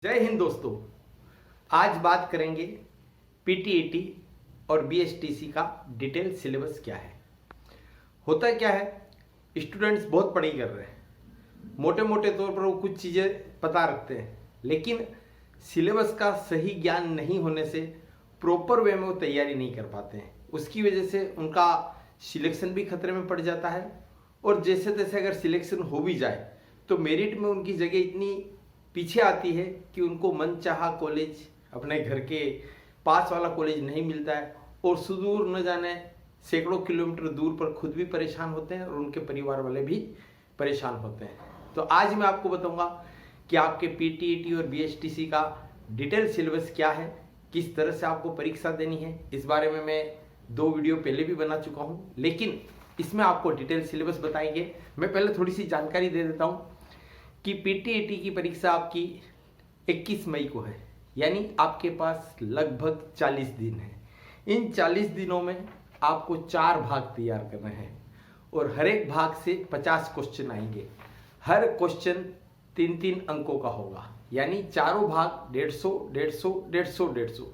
जय हिंद दोस्तों। आज बात करेंगे पीटीईटी और बीएसटीसी का डिटेल सिलेबस क्या है। होता क्या है, स्टूडेंट्स बहुत पढ़ाई कर रहे हैं, मोटे मोटे तौर पर वो कुछ चीज़ें पता रखते हैं, लेकिन सिलेबस का सही ज्ञान नहीं होने से प्रॉपर वे में वो तैयारी नहीं कर पाते हैं। उसकी वजह से उनका सिलेक्शन भी खतरे में पड़ जाता है, और जैसे तैसे अगर सिलेक्शन हो भी जाए तो मेरिट में उनकी जगह इतनी पीछे आती है कि उनको मनचाहा कॉलेज, अपने घर के पास वाला कॉलेज नहीं मिलता है, और सुदूर न जाने सैकड़ों किलोमीटर दूर पर खुद भी परेशान होते हैं और उनके परिवार वाले भी परेशान होते हैं। तो आज मैं आपको बताऊंगा कि आपके पीटीईटी और बीएसटीसी का डिटेल सिलेबस क्या है, किस तरह से आपको परीक्षा देनी है। इस बारे में मैं 2 वीडियो पहले भी बना चुका हूँ, लेकिन इसमें आपको डिटेल सिलेबस बताएंगे। मैं पहले थोड़ी सी जानकारी दे देता हूँ कि पीटीईटी की परीक्षा आपकी 21 मई को है, यानी आपके पास लगभग 40 दिन है। इन 40 दिनों में आपको 4 भाग तैयार करने हैं, और हर एक भाग से 50 क्वेश्चन आएंगे। हर क्वेश्चन 3-3 अंकों का होगा, यानी चारों भाग 150, 150, 150, 150,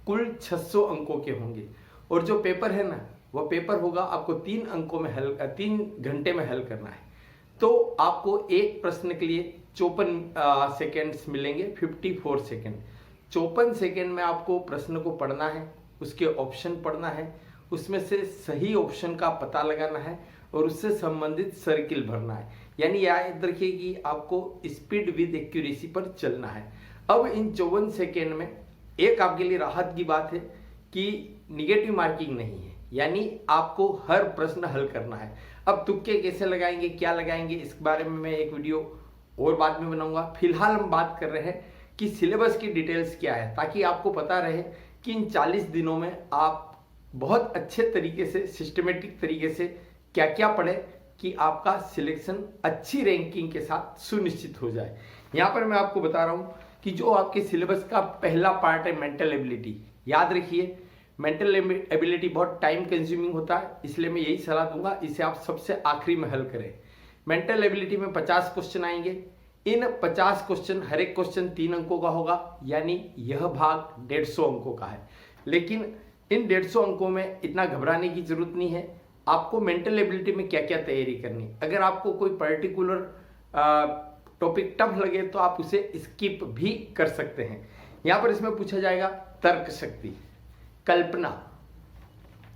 कुल 600 अंकों के होंगे। और जो पेपर है ना, वह पेपर होगा आपको 3 अंकों में 3 घंटे में हल करना है। तो आपको एक प्रश्न के लिए 54 सेकेंड्स मिलेंगे, 54 सेकेंड। 54 सेकेंड में आपको प्रश्न को पढ़ना है, उसके ऑप्शन पढ़ना है, उसमें से सही ऑप्शन का पता लगाना है और उससे संबंधित सर्किल भरना है। यानी याद रखिए कि आपको स्पीड विद एक्यूरेसी पर चलना है। अब इन 54 सेकेंड में एक आपके लिए राहत की बात है कि निगेटिव मार्किंग नहीं है, यानी आपको हर प्रश्न हल करना है। अब तुक्के कैसे लगाएंगे, क्या लगाएंगे, इस बारे में मैं एक वीडियो और बाद में बनाऊंगा। फिलहाल हम बात कर रहे हैं कि सिलेबस की डिटेल्स क्या है, ताकि आपको पता रहे कि इन 40 दिनों में आप बहुत अच्छे तरीके से, सिस्टमेटिक तरीके से क्या क्या पढ़े कि आपका सिलेक्शन अच्छी रैंकिंग के साथ सुनिश्चित हो जाए। यहाँ पर मैं आपको बता रहा हूँ कि जो आपके सिलेबस का पहला पार्ट है मेंटल एबिलिटी, याद रखिए मेंटल एबिलिटी बहुत टाइम कंज्यूमिंग होता है, इसलिए मैं यही सलाह दूंगा इसे आप सबसे आखिरी में हल करें। मेंटल एबिलिटी में 50 क्वेश्चन आएंगे। इन 50 क्वेश्चन, हर एक क्वेश्चन 3 अंकों का होगा, यानी यह भाग 150 अंकों का है। लेकिन इन 150 अंकों में इतना घबराने की जरूरत नहीं है। आपको मेंटल एबिलिटी में क्या क्या तैयारी करनी, अगर आपको कोई पर्टिकुलर टॉपिक टफ लगे तो आप उसे स्किप भी कर सकते हैं। यहाँ पर इसमें पूछा जाएगा तर्क शक्ति, कल्पना,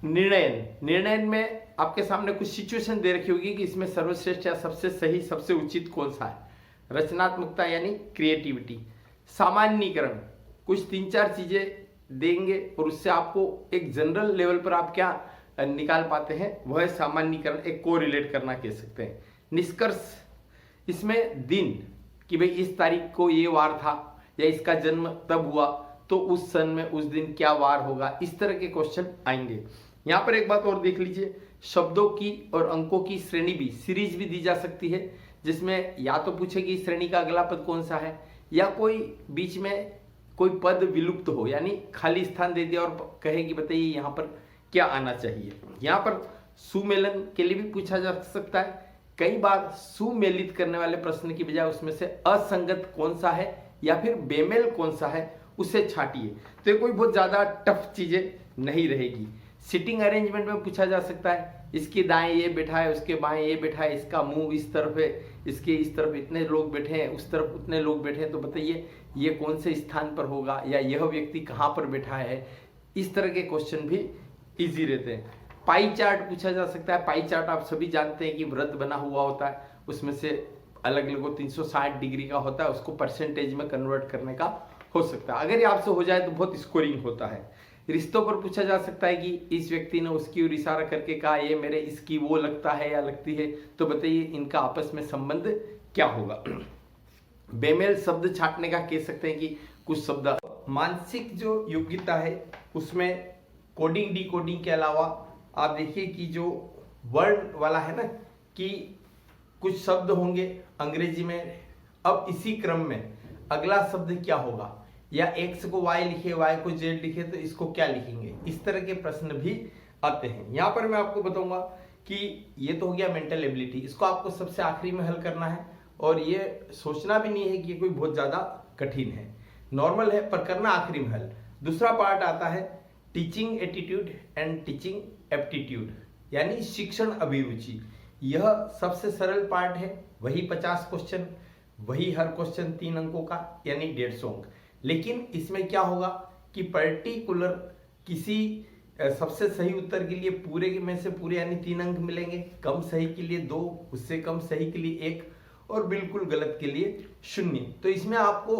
निर्णय में आपके सामने कुछ सिचुएशन दे रखी होगी कि इसमें सर्वश्रेष्ठ या सबसे सही, सबसे उचित कौन सा है। रचनात्मकता यानी क्रिएटिविटी, सामान्यीकरण, कुछ 3-4 चीजें देंगे और उससे आपको एक जनरल लेवल पर आप क्या निकाल पाते हैं, वह है सामान्यीकरण, एक कोरिलेट करना कह सकते हैं। निष्कर्ष, इसमें दिन कि भाई इस तारीख को ये वार था या इसका जन्म तब हुआ तो उस सन में उस दिन क्या वार होगा, इस तरह के क्वेश्चन आएंगे। यहाँ पर एक बात और देख लीजिए, शब्दों की और अंकों की श्रेणी भी, सीरीज भी दी जा सकती है, जिसमें या तो पूछेगी श्रेणी का अगला पद कौन सा है, या कोई बीच में कोई पद विलुप्त हो, यानी खाली स्थान दे दिया और कहेगी बताइए यहाँ पर क्या आना चाहिए। यहाँ पर सुमेलन के लिए भी पूछा जा सकता है। कई बार सुमेलित करने वाले प्रश्न की बजाय उसमें से असंगत कौन सा है या फिर बेमेल कौन सा है उसे छाटिए, तो ये कोई बहुत ज्यादा टफ चीजें नहीं रहेगी। सिटिंग अरेंजमेंट में पूछा जा सकता है, इसके दाएं ये बैठा है, उसके बाएं ये बैठा है, इसका मुंह इस तरफ है, इसके इस तरफ इतने लोग बैठे हैं, उस तरफ उतने लोग बैठे हैं, तो बताइए ये कौन से स्थान पर होगा, या यह व्यक्ति कहाँ पर बैठा है। इस तरह के क्वेश्चन भी इजी रहते हैं। पाई चार्ट पूछा जा सकता है। पाई चार्ट आप सभी जानते हैं कि वृत्त बना हुआ होता है, उसमें से अलग अलग 360 डिग्री का होता है, उसको परसेंटेज में कन्वर्ट करने का हो सकता है। अगर ये आपसे हो जाए तो बहुत स्कोरिंग होता है। रिश्तों पर पूछा जा सकता है कि इस व्यक्ति ने उसकी ओर इशारा करके कहा ये मेरे इसकी वो लगता है या लगती है, तो बताइए इनका आपस में संबंध क्या होगा। बेमेल शब्द छाटने का कह सकते हैं कि कुछ शब्द। मानसिक जो योग्यता है उसमें कोडिंग डिकोडिंग के अलावा आप देखिए कि जो वर्ड वाला है ना, कि कुछ शब्द होंगे अंग्रेजी में, अब इसी क्रम में अगला शब्द क्या होगा, या एक्स को वाई लिखे, वाई को जेड लिखे तो इसको क्या लिखेंगे, इस तरह के प्रश्न भी आते हैं। यहाँ पर मैं आपको बताऊंगा कि ये तो हो गया मेंटल एबिलिटी, इसको आपको सबसे आखिरी में हल करना है, और ये सोचना भी नहीं है कि ये कोई बहुत ज्यादा कठिन है। नॉर्मल है पर करना आखिरी में हल। दूसरा पार्ट आता है teaching attitude and teaching aptitude, यानी शिक्षण अभिरुचि। यह सबसे सरल पार्ट है, वही 50 क्वेश्चन, वही हर क्वेश्चन 3 अंकों का यानी 150 अंक। लेकिन इसमें क्या होगा कि पर्टिकुलर किसी सबसे सही उत्तर के लिए पूरे में से पूरे यानी 3 अंक मिलेंगे, कम सही के लिए 2, उससे कम सही के लिए 1 और बिल्कुल गलत के लिए 0। तो इसमें आपको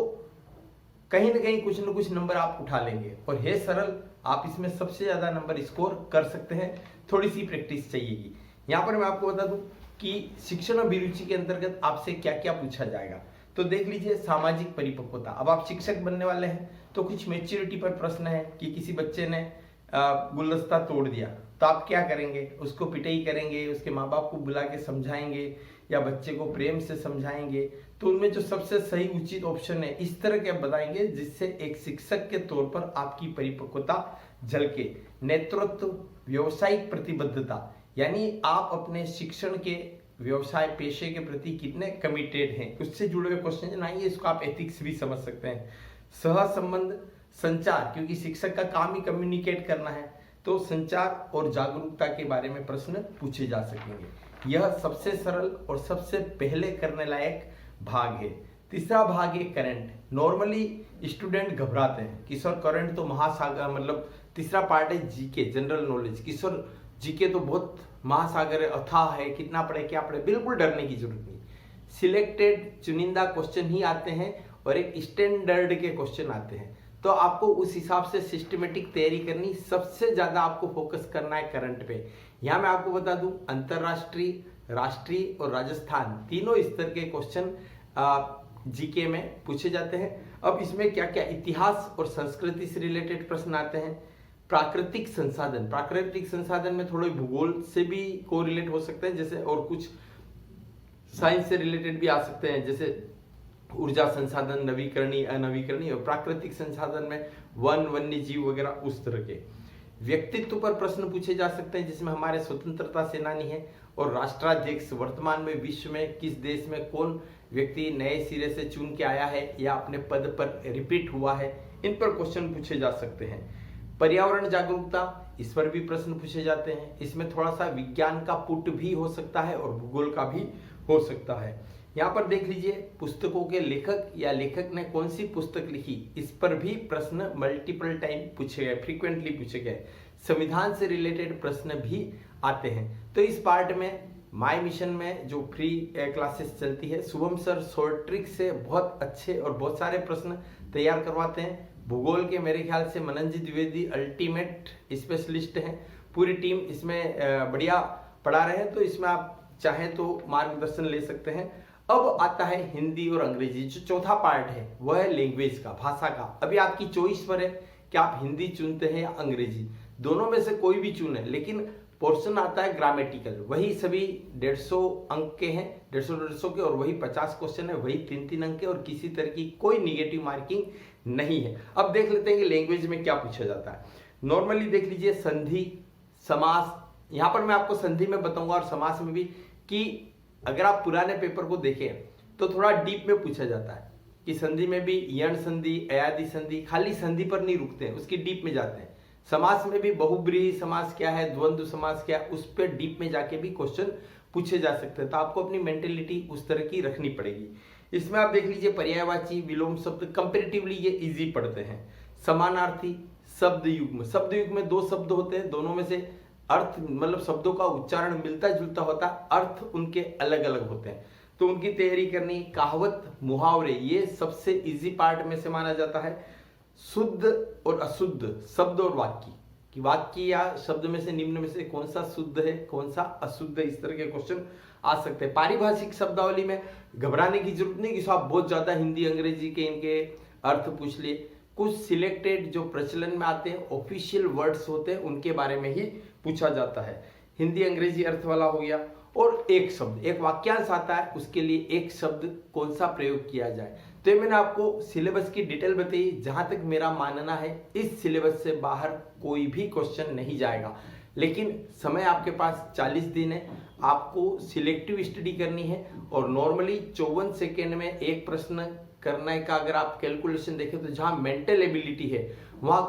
कहीं ना कहीं कुछ न कुछ नंबर आप उठा लेंगे और है सरल, आप इसमें सबसे ज्यादा नंबर स्कोर कर सकते हैं। थोड़ी सी प्रैक्टिस चाहिएगी। यहाँ पर मैं आपको बता दूं कि शिक्षण अभिरुचि के अंतर्गत आपसे क्या क्या पूछा जाएगा। तो देख लीजिए, सामाजिक परिपक्वता। अब आप शिक्षक बनने वाले हैं तो कुछ मैच्योरिटी पर प्रश्न है कि किसी बच्चे ने गुलदस्ता तोड़ दिया तो आप क्या करेंगे, उसको पिटाई करेंगे, उसके माँ बाप को बुला के समझाएंगे या बच्चे को प्रेम से समझाएंगे। तो उनमें जो सबसे सही उचित ऑप्शन है इस तरह के आप बताएंगे जिससे एक शिक्षक के तौर पर आपकी परिपक्वता झलके। नेतृत्व, व्यावसायिक प्रतिबद्धता, यानी आप अपने शिक्षण के व्यवसाय पेशे के प्रति कितने कमिटेड हैं, उससे जुड़े हुए क्वेश्चन आएंगे। इसको आप एथिक्स भी समझ सकते हैं। सह संबंध, संचार, क्योंकि शिक्षक का काम ही कम्युनिकेट करना है, तो संचार और जागरूकता के बारे में प्रश्न पूछे जा सकेंगे। यह सबसे सरल और सबसे पहले करने लायक भाग है। तीसरा भाग है करंट। नॉर्मली स्टूडेंट घबराते हैं कि सर करंट तो महासागर, मतलब तीसरा पार्ट है जीके, जनरल नॉलेज, कि सर जीके तो बहुत महासागर है, अथाह है, कितना पढ़े क्या पढ़े। बिल्कुल डरने की जरूरत नहीं। सिलेक्टेड चुनिंदा क्वेश्चन ही आते हैं और एक स्टैंडर्ड के क्वेश्चन आते हैं, तो आपको उस हिसाब से सिस्टमेटिक तैयारी करनी। सबसे ज्यादा आपको फोकस करना है करंट पे। यहाँ मैं आपको बता दूं, अंतरराष्ट्रीय, राष्ट्रीय और राजस्थान तीनों स्तर के क्वेश्चन जीके में पूछे जाते हैं। अब इसमें क्या क्या इतिहास और संस्कृति से रिलेटेड प्रश्न आते हैं। प्राकृतिक संसाधन, प्राकृतिक संसाधन में थोड़े भूगोल से भी कोरिलेट हो सकते हैं जैसे, और कुछ साइंस से रिलेटेड भी आ सकते हैं जैसे ऊर्जा संसाधन, नवीकरणीय, अनवीकरणीय, और प्राकृतिक संसाधन में वन, वन्य जीव वगैरह उस तरह के। व्यक्तित्व पर प्रश्न पूछे जा सकते हैं जिसमें हमारे स्वतंत्रता सेनानी है और राष्ट्राध्यक्ष, वर्तमान में विश्व में किस देश में कौन व्यक्ति नए सिरे से चुन के आया है या अपने पद पर रिपीट हुआ है, इन पर क्वेश्चन पूछे जा सकते हैं। पर्यावरण जागरूकता, इस पर भी प्रश्न पूछे जाते हैं। इसमें थोड़ा सा विज्ञान का पुट भी हो सकता है और भूगोल का भी हो सकता है। यहाँ पर देख लीजिए, पुस्तकों के लेखक या लेखक ने कौन सी पुस्तक लिखी, इस पर भी प्रश्न मल्टीपल टाइम पूछे गए, फ्रीक्वेंटली पूछे गए। संविधान से रिलेटेड प्रश्न भी आते हैं। तो इस पार्ट में माय मिशन में जो फ्री क्लासेस चलती है, शुभम सर शॉर्ट ट्रिक से बहुत अच्छे और बहुत सारे प्रश्न तैयार करवाते हैं। भूगोल के मेरे ख्याल से मननजी द्विवेदी अल्टीमेट स्पेशलिस्ट हैं। पूरी टीम इसमें बढ़िया पढ़ा रहे हैं, तो इसमें आप चाहें तो मार्गदर्शन ले सकते हैं। अब आता है हिंदी और अंग्रेजी। जो चौथा पार्ट है वह है लैंग्वेज का, भाषा का। अभी आपकी चॉइस पर है कि आप हिंदी चुनते हैं या अंग्रेजी, दोनों में से कोई भी चुने, लेकिन पोर्शन आता है ग्रामेटिकल। वही सभी 150 अंक के हैं, 150 के, और वही 50 क्वेश्चन है, वही 3-3 अंक के, और किसी तरह की कोई निगेटिव मार्किंग नहीं है। अब देख लेते हैं कि लैंग्वेज में क्या पूछा जाता है। नॉर्मली देख लीजिए, संधि, समास। यहाँ पर मैं आपको संधि में बताऊंगा और समास में भी, कि अगर आप पुराने पेपर को देखें तो थोड़ा डीप में पूछा जाता है कि संधि में भी यण संधि, अयादि संधि, खाली संधि पर नहीं रुकते हैं, उसकी डीप में जाते हैं। समास में भी बहुब्रीहि समास क्या है, द्वंद्व समास क्या है, उस पर डीप में जाके भी क्वेश्चन पूछे जा सकते हैं। तो आपको अपनी मेंटेलिटी उस तरह की रखनी पड़ेगी। इसमें आप देख लीजिए, पर्यायवाची, विलोम शब्द कंपेरेटिवली ये इजी पढ़ते हैं। समानार्थी, शब्द युग्म, शब्द युग्म में 2 शब्द होते हैं, दोनों में से अर्थ, मतलब शब्दों का उच्चारण मिलता जुलता होता है, अर्थ उनके अलग अलग होते हैं, तो उनकी तैयारी करनी। कहावत, मुहावरे, ये सबसे इजी पार्ट में से माना जाता है। शुद्ध और अशुद्ध शब्द और वाक्य, कि वाक्य या शब्द में से निम्न में से कौन सा शुद्ध है, कौन सा अशुद्ध है, इस तरह के क्वेश्चन आ सकते हैं। पारिभाषिक शब्दावली में घबराने की जरूरत नहीं कि आप बहुत ज्यादा हिंदी अंग्रेजी के इनके अर्थ पूछ लिए। कुछ सिलेक्टेड जो प्रचलन में आते हैं, ऑफिशियल वर्ड्स होते हैं, उनके बारे में ही पूछा जाता है। हिंदी अंग्रेजी अर्थ वाला हो गया। और एक शब्द, एक वाक्यांश आता है, उसके लिए एक शब्द कौन सा प्रयोग किया जाए। तो ये मैंने आपको सिलेबस की डिटेल बताई। जहां तक मेरा मानना है, इस सिलेबस से बाहर कोई भी क्वेश्चन नहीं जाएगा, लेकिन समय आपके पास 40 दिन है। आपको सिलेक्टिव स्टडी करनी है और नॉर्मली 54 सेकेंड में एक प्रश्न करने का अगर आप कैलकुलेशन देखें तो जहां मेंटल एबिलिटी है वहां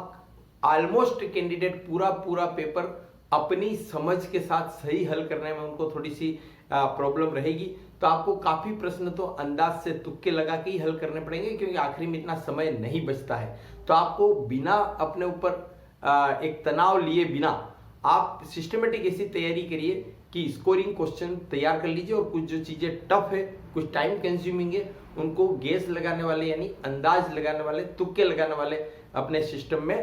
ऑलमोस्ट कैंडिडेट पूरा पेपर अपनी समझ के साथ सही हल करने में उनको थोड़ी सी प्रॉब्लम रहेगी। तो आपको काफी प्रश्न तो अंदाज से तुक्के लगा के ही हल करने पड़ेंगे, क्योंकि आखिरी में इतना समय नहीं बचता है। तो आपको बिना अपने ऊपर एक तनाव लिए बिना आप सिस्टमेटिक ऐसी तैयारी करिए कि स्कोरिंग क्वेश्चन तैयार कर लीजिए, और कुछ जो चीजें टफ है, कुछ टाइम कंज्यूमिंग है, उनको गेस लगाने वाले यानी अंदाज लगाने वाले, तुक्के लगाने वाले अपने सिस्टम में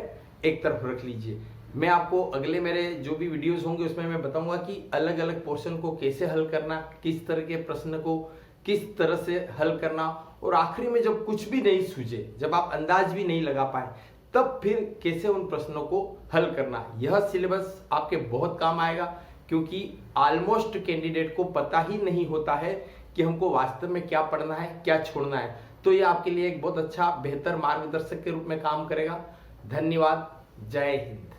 एक तरफ रख लीजिए। मैं आपको अगले मेरे जो भी वीडियोस होंगे उसमें मैं बताऊंगा कि अलग अलग पोर्शन को कैसे हल करना, किस तरह के प्रश्न को किस तरह से हल करना, और आखिरी में जब कुछ भी नहीं सूझे, जब आप अंदाज भी नहीं लगा पाए, तब फिर कैसे उन प्रश्नों को हल करना। यह सिलेबस आपके बहुत काम आएगा, क्योंकि ऑलमोस्ट कैंडिडेट को पता ही नहीं होता है कि हमको वास्तव में क्या पढ़ना है, क्या छोड़ना है। तो यह आपके लिए एक बहुत अच्छा बेहतर मार्गदर्शक के रूप में काम करेगा। धन्यवाद। जय हिंद।